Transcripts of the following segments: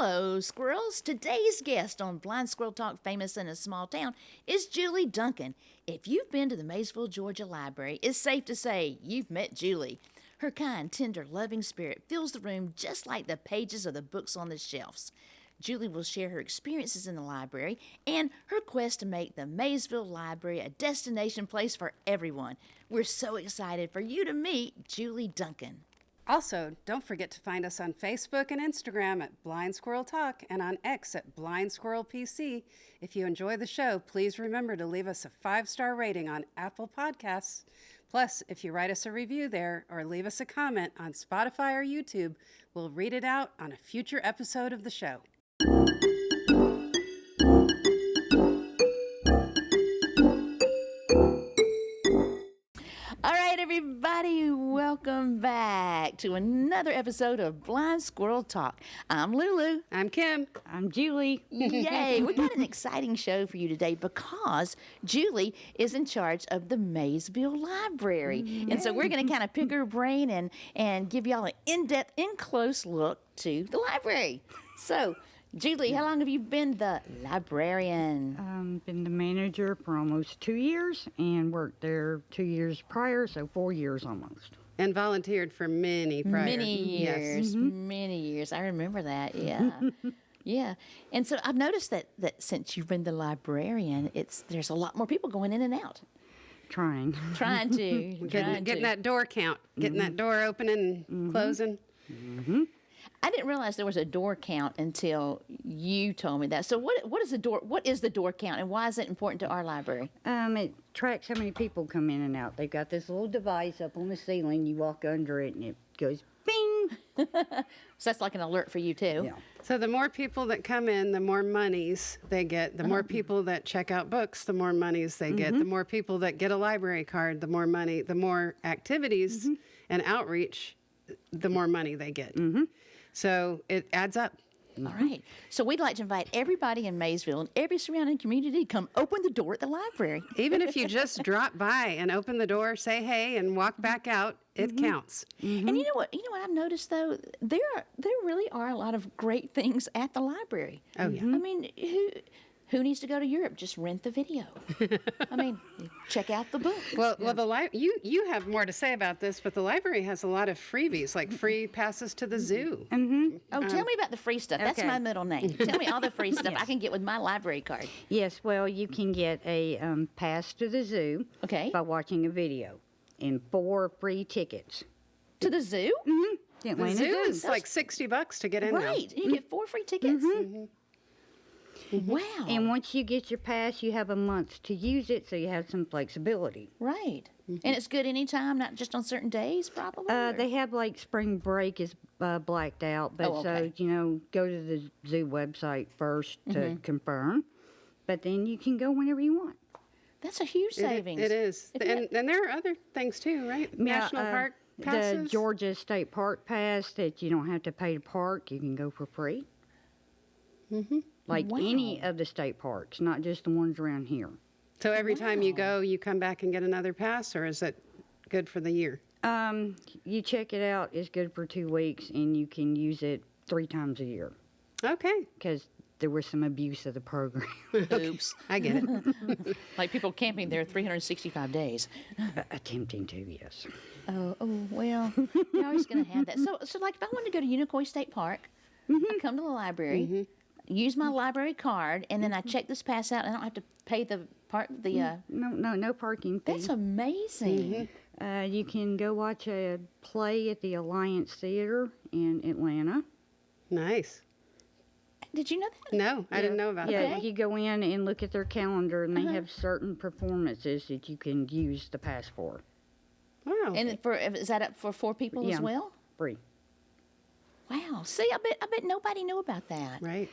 Hello, squirrels. Today's guest on Blind Squirrel Talk, Famous in a Small Town, is Julie Duncan. If you've been to the Maysville, Georgia Library, it's safe to say you've met Julie. Her kind, tender, loving spirit fills the room just like the pages of the books on the shelves. Julie will share her experiences in the library and her quest to make the Maysville Library a destination place for everyone. We're so excited for you to meet Julie Duncan. Also, don't forget to find us on Facebook and Instagram at Blind Squirrel Talk and on X at Blind Squirrel PC. If you enjoy the show, please remember to leave us a 5-star rating on Apple Podcasts. Plus, if you write us a review there or leave us a comment on Spotify or YouTube, we'll read it out on a future episode of the show. All right, everybody, welcome back to another episode of Blind Squirrel Talk. I'm Lulu. I'm Kim. I'm Julie. Yay, we got an exciting show for you today because Julie is in charge of the Maysville Library. And so we're going to kind of pick her brain and give y'all an in-depth, in-close look to the library. So, Julie, how long have you been the librarian? Been the manager for almost 2 years and worked there 2 years prior, so 4 years almost. And volunteered for many prior. Many years, Yes. many years. I remember that, yeah. Yeah. And so I've noticed that since you've been the librarian, there's a lot more people going in and out. Trying. Trying to. Getting that door count, getting that door opening and closing. I didn't realize there was a door count until you told me that. So what is the door count and why is it important to our library? It tracks how many people come in and out. They've got this little device up on the ceiling. You walk under it and it goes bing. So that's like an alert for you too. Yeah. So the more people that come in, the more monies they get. The more people that check out books, the more monies they get. The more people that get a library card, the more money, the more activities and outreach, the more money they get. So it adds up. All right. So we'd like to invite everybody in Maysville and every surrounding community to come open the door at the library. Even if you just drop by and open the door, say hey, and walk back out, it counts. And you know what I've noticed though? There really are a lot of great things at the library. Oh yeah. I mean, who needs to go to Europe? Just rent the video. I mean, check out the book. Well, you have more to say about this, but the library has a lot of freebies, like free passes to the zoo. Oh, tell me about the free stuff. That's okay. my middle name. Tell me all the free stuff I can get with my library card. Yes, well, you can get a pass to the zoo Okay. by watching a video and 4 free tickets. To the zoo? The Atlanta zoo is like $60 to get in now. Right. You get 4 free tickets? Wow. And once you get your pass, you have a month to use it, so you have some flexibility. Right. And it's good anytime, not just on certain days, probably? or- They have like spring break is blacked out, but Oh, okay. so, go to the zoo website first to confirm, but then you can go whenever you want. That's a huge savings. It is. If you And there are other things too, right? National park passes. The Georgia State Park Pass that you don't have to pay to park, you can go for free. Like any Wow. of the state parks, not just the ones around here. So every time you go, you come back and get another pass, or is it good for the year? You check it out, it's good for 2 weeks, and you can use it 3 times a year Okay, because there was some abuse of the program. Oops. I get it. Like people camping there 365 days. Attempting to, yes. Oh, well, you're always going to have that. So like if I wanted to go to Unicoi State Park, I come to the library, use my library card, and then I check this pass out, and I don't have to pay the park. No parking fee. That's amazing. You can go watch a play at the Alliance Theater in Atlanta. Nice. Did you know that? No, I didn't know about Yeah, that. you go in and look at their calendar, and they have certain performances that you can use the pass for. Wow. And is that up for 4 people as Yeah. well? Free. Wow. See, I bet nobody knew about that. Right.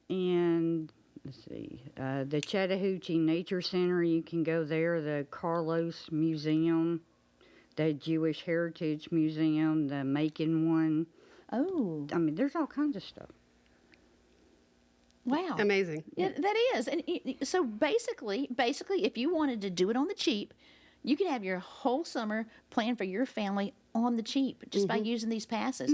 And let's see, the Chattahoochee Nature Center, you can go there. The Carlos Museum, the Jewish Heritage Museum, the Macon one. Oh, I mean, there's all kinds of stuff. wow. Amazing. Yeah, that is. And so basically, if you wanted to do it on the cheap, you could have your whole summer planned for your family on the cheap just by using these passes.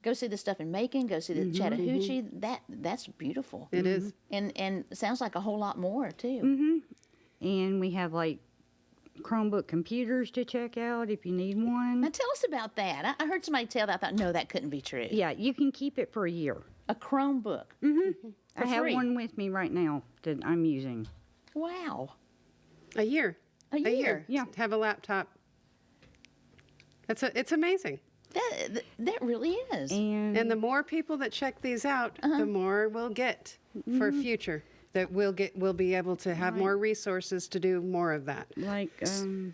go see the stuff in Macon, go see the Chattahoochee. That's beautiful. It is. And it sounds like a whole lot more too. And we have like Chromebook computers to check out if you need one. Now tell us about that. I heard somebody tell that. I thought, no, that couldn't be true. Yeah, you can keep it for a year. A Chromebook. I have free. one with me right now that I'm using. Wow. A year. A year. Yeah. Have a laptop. It's amazing. That really is. And the more people that check these out, the more we'll get for future. That we'll be able to have more resources to do more of that. Like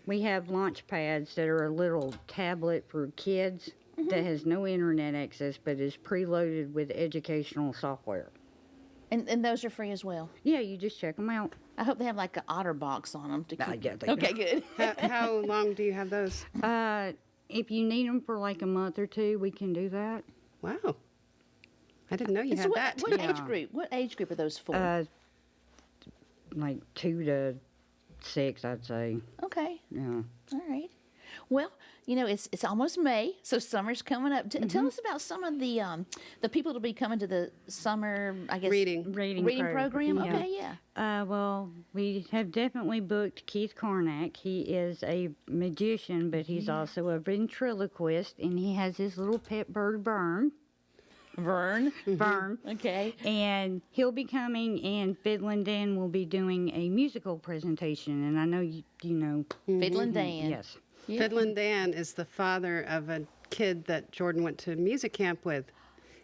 we have launch pads that are a little tablet for kids that has no internet access but is preloaded with educational software. And those are free as well. Yeah, you just check them out. I hope they have like an OtterBox on them to keep. yeah, they Okay, good. How long do you have those? If you need them for like a month or two, we can do that. Wow. I didn't know you So had what, that. what Yeah. age group? What age group are those for? Like 2 to 6, I'd say. Okay. Yeah. All right. Well, it's almost May, so summer's coming up. Tell us about some of the people that'll be coming to the summer, I guess, Reading program. Yeah. Okay, yeah. Well, we have definitely booked Keith Karnak. He is a magician, but he's also a ventriloquist, and he has his little pet bird, Vern. Okay. And he'll be coming, and Fiddlin' Dan will be doing a musical presentation. And I know you know. Fiddlin' Dan. Yes. Yeah. Fiddlin' Dan is the father of a kid that Jordan went to music camp with.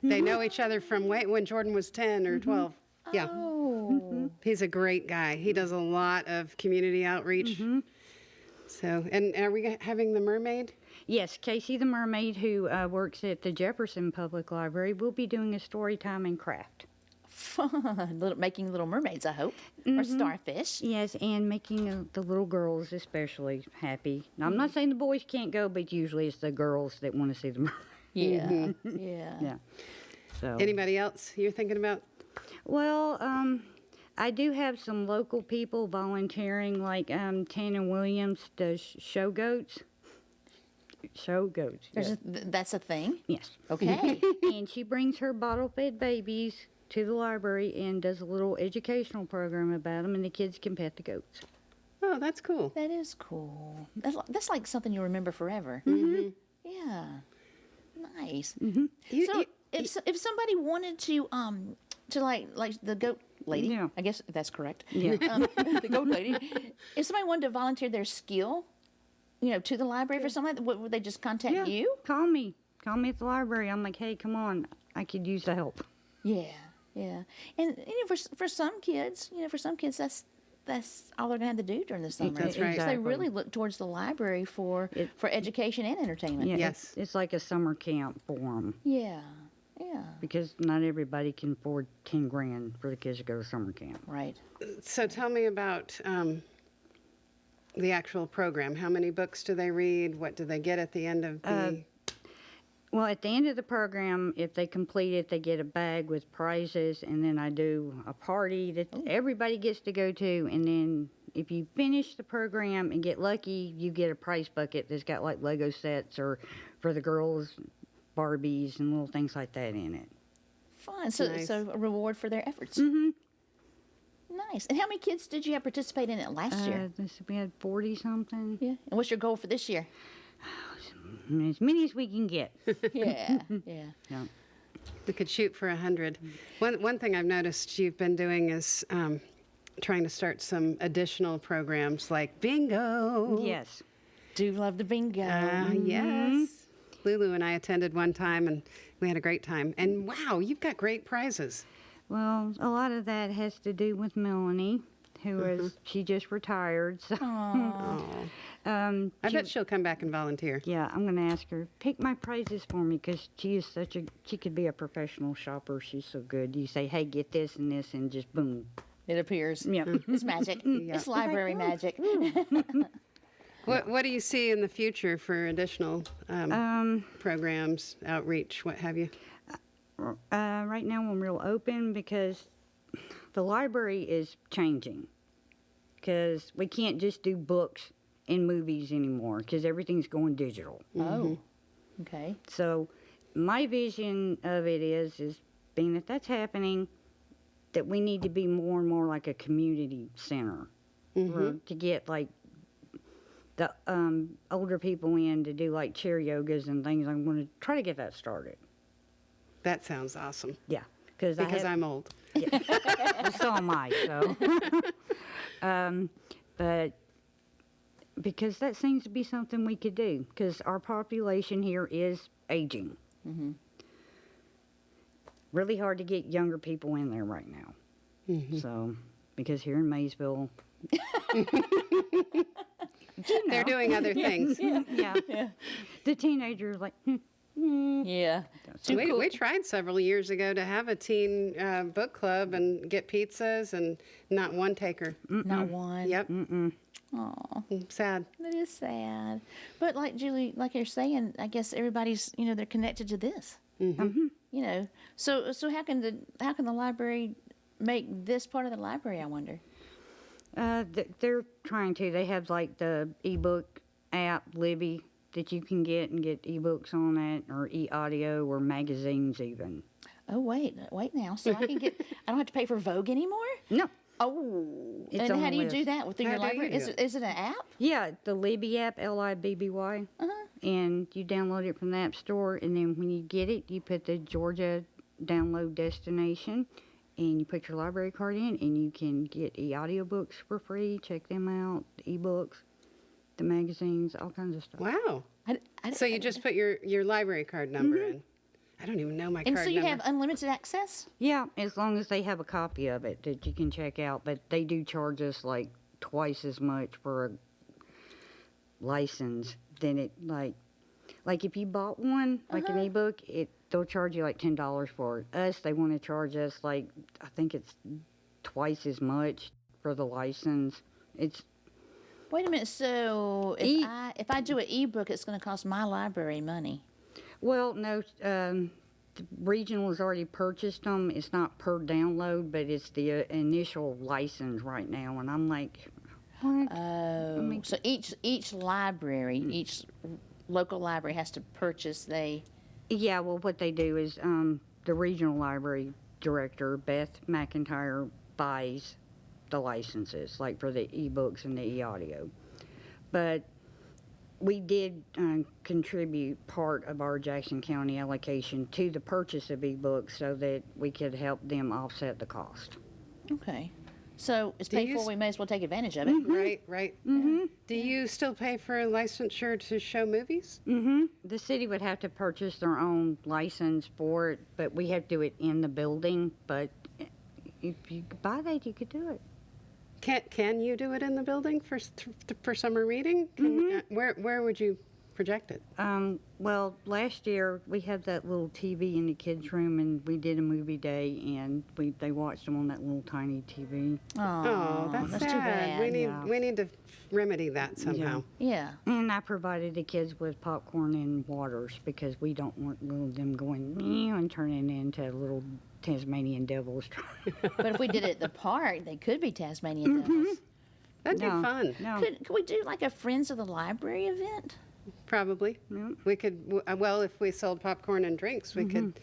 They know each other from when Jordan was 10 or 12. Yeah. Oh. He's a great guy. He does a lot of community outreach. So, and are we having the mermaid? Yes, Casey the Mermaid, who works at the Jefferson Public Library, will be doing a story time and craft. Fun. Making little mermaids, I hope. Or starfish. Yes, and making the little girls especially happy. Now, I'm not saying the boys can't go, but usually it's the girls that want to see the mermaid. Yeah. Yeah. Yeah. So. Anybody else you're thinking about? Well, I do have some local people volunteering, like Tana Williams does show goats. There's that's a thing? Yes. Okay. And she brings her bottle-fed babies to the library and does a little educational program about them, and the kids can pet the goats. Oh, that's cool. That is cool. That's like something you'll remember forever. Yeah. Nice. So if somebody wanted to like the goat lady, Yeah. I guess that's correct. Yeah. The goat lady. If somebody wanted to volunteer their skill, to the library for something like that, would they just contact you? Call me at the library. I'm like, hey, come on, I could use the help. Yeah. Yeah. And for some kids, that's all they're gonna have to do during the summer. That's right. So they Exactly. really look towards the library for education and entertainment. Yeah, Yes. it's like a summer camp for them Yeah. Yeah. because not everybody can afford 10 grand for the kids to go to summer camp. Right. So tell me about the actual program. How many books do they read? What do they get at the end of the... Well, at the end of the program, if they complete it, they get a bag with prizes, and then I do a party that everybody gets to go to, and then if you finish the program and get lucky, you get a prize bucket that's got like Lego sets or for the girls, Barbies and little things like that in it. Fun. So Nice. so a reward for their efforts. Nice. And how many kids did you have participate in it last year? We had 40-something. Yeah. And what's your goal for this year? As many as we can get. Yeah. Yeah. Yeah. We could shoot for 100. One thing I've noticed you've been doing is trying to start some additional programs like bingo. Yes. Do love the bingo. Yes. Lulu and I attended one time, and we had a great time. And wow, you've got great prizes. Well, a lot of that has to do with Melanie, who is, she just retired. So, I bet she'll come back and volunteer. yeah, I'm going to ask her, pick my prizes for me, because she could be a professional shopper. She's so good. You say, hey, get this and this, and just boom. It appears. Yep. It's magic. It's library magic. What do you see in the future for additional programs, outreach, what have you? Right now I'm real open because the library is changing. Because we can't just do books and movies anymore because everything's going digital. Oh. Okay. So my vision of it is being that that's happening, that we need to be more and more like a community center to get like the older people in to do like chair yogas and things. I'm going to try to get that started. That sounds awesome. Yeah, Because I'm old. well, so am I. So, but because that seems to be something we could do, because our population here is aging. Really hard to get younger people in there right now. So, because here in Maysville, They're doing other things. yeah, the teenagers like. Yeah. Too cool. We tried several years ago to have a teen book club and get pizzas, and not one taker. Not one. Yep. Aw, Sad. that is sad. But like Julie, like you're saying, I guess everybody's, they're connected to this. So how can the library make this part of the library, I wonder? They're trying to. They have like the ebook app, Libby, that you can get and get ebooks on it, or e-audio, or magazines even. Oh, wait now. So I can get, I don't have to pay for Vogue anymore? No. Oh. It's And on how the do you list. do that within How your do you library? do it? Is it an app? Yeah, the Libby app, Libby, and you download it from the App Store, and then when you get it, you put the Georgia download destination, and you put your library card in, and you can get e-audiobooks for free, check them out, the ebooks, the magazines, all kinds of stuff. Wow. So you just put your library card number in. I don't even know my And card so you number. have unlimited access? Yeah, as long as they have a copy of it that you can check out, but they do charge us like twice as much for a license than it like if you bought one like an ebook, they'll charge you like $10 for it. Us, they want to charge us like I think it's twice as much for the license. It's Wait a minute. So if I do an ebook, it's going to cost my library money. well, no, the regional has already purchased them. It's not per download, but it's the initial license right now, and I'm like, what? Oh, so each library, each local library has to purchase. Yeah, well, what they do is the regional library director, Beth McIntyre, buys the licenses, like for the ebooks and the e-audio. But we did contribute part of our Jackson County allocation to the purchase of ebooks so that we could help them offset the cost. Okay. So it's Do paid you for. s- We may as well take advantage of it. Right. Do you still pay for licensure to show movies? The city would have to purchase their own license for it, but we have to do it in the building. But if you could buy that, you could do it. Can you do it in the building for summer reading? Where would you project it? Well, last year we had that little TV in the kids' room, and we did a movie day, and they watched them on that little tiny TV. Oh, that's too sad. bad. We need to remedy that somehow. Yeah. And I provided the kids with popcorn and waters because we don't want little them going meow and turning into little Tasmanian devils. But if we did it at the park, they could be Tasmanian devils. That'd be No, fun. No. Could we do like a Friends of the Library event? Probably. We could, well, if we sold popcorn and drinks, we could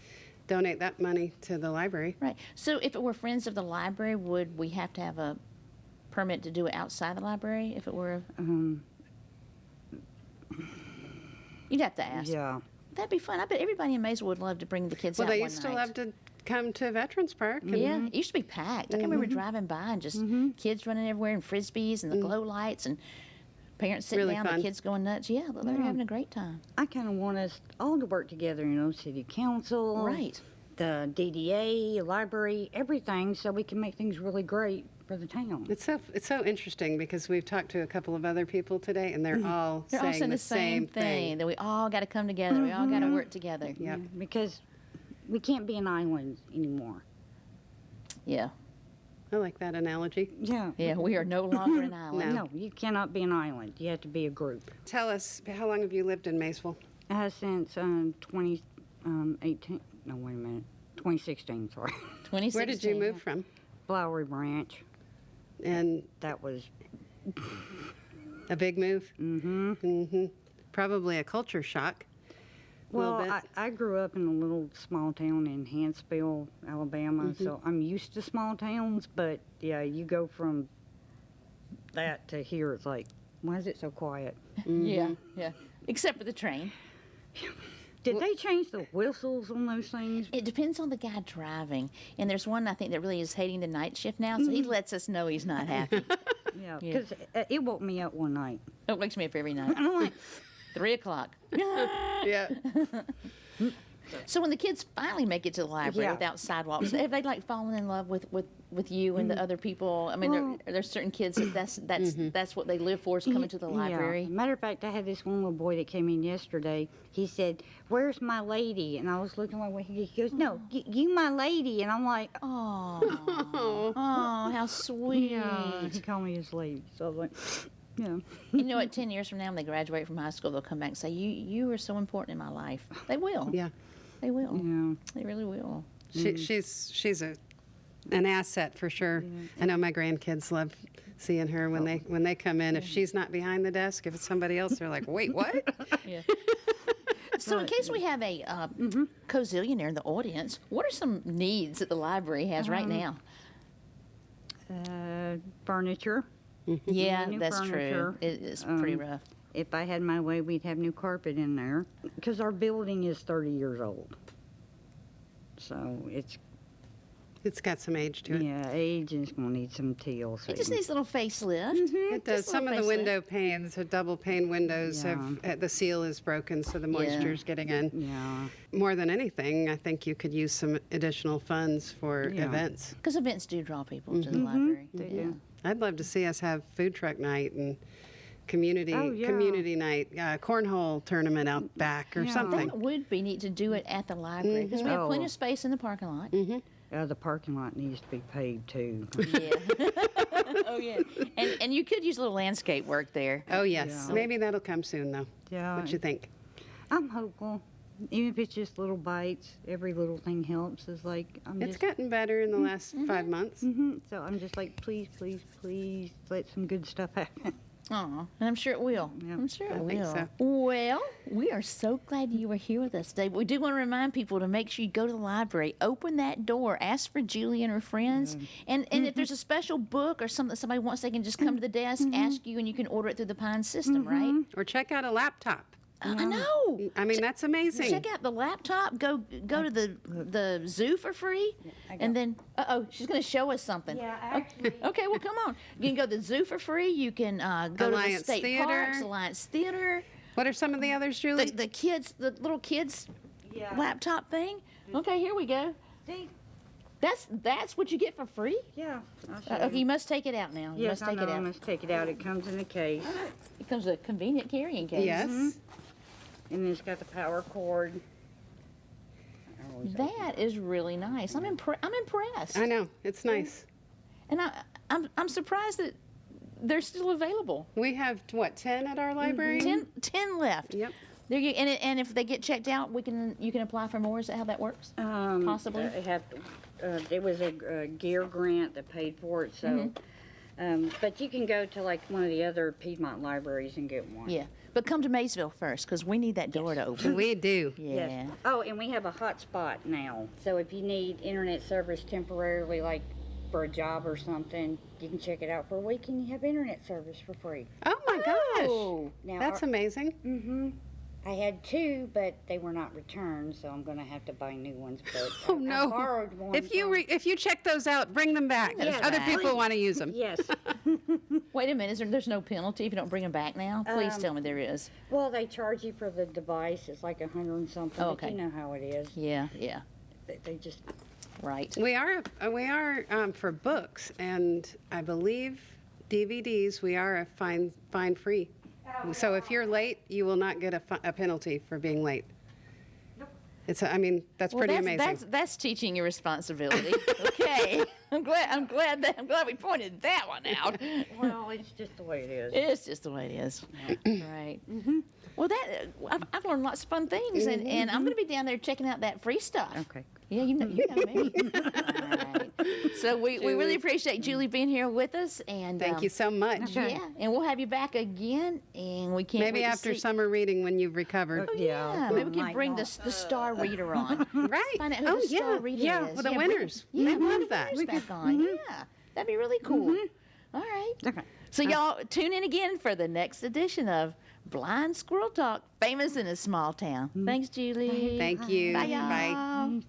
donate that money to the library. Right. So if it were Friends of the Library, would we have to have a permit to do it outside the library? If it were, you'd have to ask. Yeah. That'd be fun. I bet everybody in Maysville would love to bring the kids Well, out they one used to night. love to come to Veterans Park. And Yeah, it used to be packed. I can remember driving by and just kids running everywhere and frisbees and the glow lights and parents sitting Really down, fun. the kids going nuts. Yeah, they're having a great time. I kind of want us all to work together, city council, Right. the DDA, library, everything, so we can make things really great for the town. It's so interesting because we've talked to a couple of other people today, and they're all They're all saying saying the the same thing. That we all got to come together. We all got to work together. Yep. Because we can't be an island anymore. Yeah. I like that analogy. Yeah. Yeah, we are no longer an island. No, you cannot be an island. You have to be a group. Tell us, how long have you lived in Maysville? Since 2018. No, wait a minute. 2016, sorry. 2016. Where did you move from? Flowery Branch. And That was, a big move? Mm-hmm. Probably a culture shock. Well, little bit? I grew up in a little small town in Huntsville, Alabama, so I'm used to small towns, but yeah, you go from that to here, it's like, why is it so quiet? Yeah, yeah. Except for the train. Did they change the whistles on those things? It depends on the guy driving. And there's one I think that really is hating the night shift now, so he lets us know he's not happy. Yeah, Yeah. because it woke me up one night. It wakes me up every night. And I'm like, 3 o'clock. Yeah. So when the kids finally make it to the library Yeah. without sidewalks, have they like fallen in love with you and the other people? I mean, Well- there's certain kids that that's what they live for is coming to the library. Yeah. Matter of fact, I had this one little boy that came in yesterday. He said, "Where's my lady?" And I was looking like, he goes, "No, you my lady." And I'm like, Oh, oh, how sweet. yeah. He called me his lady. So I was like, yeah. You know what? 10 years from now, when they graduate from high school, they'll come back and say, "You were so important in my life." They will. Yeah. They will. Yeah. They really will. She's an asset for sure. I know my grandkids love seeing her when they come in. If she's not behind the desk, if it's somebody else, they're like, "Wait, what?" Yeah. So in case we have a co-zillionaire in the audience, what are some needs that the library has right now? Furniture. Yeah, new that's furniture. true. It's pretty rough. If I had my way, we'd have new carpet in there. Because our building is 30 years old. So It's got some age to it. yeah, age is going to need some TLC. It just needs a little facelift. It does. Just a Some of little the facelift. window panes, double pane windows, Yeah. the seal is broken, so the moisture's getting in. Yeah. More than anything, I think you could use some additional funds for Yeah. events. Because events do draw people to the library. They Yeah. do. I'd love to see us have food truck night and community Oh, yeah. community night, cornhole tournament out back or Yeah. something. That would be neat to do it at the library because we have plenty Oh. of space in the parking lot. The parking lot needs to be paved too. Yeah. Oh yeah. And you could use a little landscape work there. Oh yes, Yeah. maybe that'll come soon though. Yeah. What you think? I'm hopeful. Even if it's just little bites, every little thing helps. It's like, It's gotten better in the last 5 months. So I'm just like, please, please, please let some good stuff happen. Aw, and I'm sure it will. Yeah, I'm sure it I will. think so. Well, we are so glad you were here with us today. We do want to remind people to make sure you go to the library, open that door, ask for Julie and her friends, and if there's a special book or something that somebody wants, they can just come to the desk, ask you, and you can order it through the Pine system, right? Or check out a laptop. I know. I mean, that's amazing. Check out the laptop. Go to the zoo for free, and then she's going to show us something. Yeah, actually. Okay, well, come on. You can go to the zoo for free. You can go Alliance to the state Theater. parks, Alliance Theater. What are some of the others, Julie? The little kids Yeah. laptop thing. Okay, here we go. See? That's what you get for free. Yeah. I'll show Okay, you must take it out now. You Yes, must I take know. it I out. must take it out. It comes in a case. It comes with a convenient carrying case. Yes. And then it's got the power cord. That is really nice. I'm impressed. I know. It's nice. And I'm surprised that they're still available. We have, what, 10 at our library? 10 left. Yep. There you, and if they get checked out, you can apply for more. Is that how that works? Possibly. It was a gear grant that paid for it, so. But you can go to like one of the other Piedmont libraries and get one. Yeah, but come to Maysville first because we need that door to open. We do. Yeah. Yes. Oh, and we have a hotspot now. So if you need internet service temporarily, like for a job or something, you can check it out for a week and you have internet service for free. Oh my gosh. Oh. Now, That's amazing. I had two, but they were not returned, so I'm going to have to buy new ones. But Oh I no. borrowed one. If you from- if you check those out, bring them back. those Other back. people want to use them. Yes. Wait a minute. There's no penalty if you don't bring them back now? Please tell me there is. Well, they charge you for the device. It's like $100 and something. Oh, But okay. you know how it is. Yeah. They just. Right. We are for books, and I believe DVDs. We are a fine free. So if you're late, you will not get a penalty for being late. It's I mean that's pretty amazing. That's teaching you responsibility. Okay. I'm glad we pointed that one out. Well, it's just the way it is. It's just the way it is. Right. Well, I've learned lots of fun things, and I'm going to be down there checking out that free stuff. Okay. Yeah, you know me. All right. So we really appreciate Julie being here with us. And Thank you so much. Okay. Yeah, and we'll have you back again. And we can't Maybe wait to after see- summer reading when you've recovered. Yeah, maybe we can Might bring not. the star reader on. Right. Find out who Oh, the star yeah. reader Yeah, is. well, the bring- winners. Yeah, They bring love the that. winners back on. Yeah, that'd be really cool. All right. Okay. So y'all tune in again for the next edition of Blind Squirrel Talk, famous in a small town. Thanks, Julie. Thank you. Bye, y'all. Bye.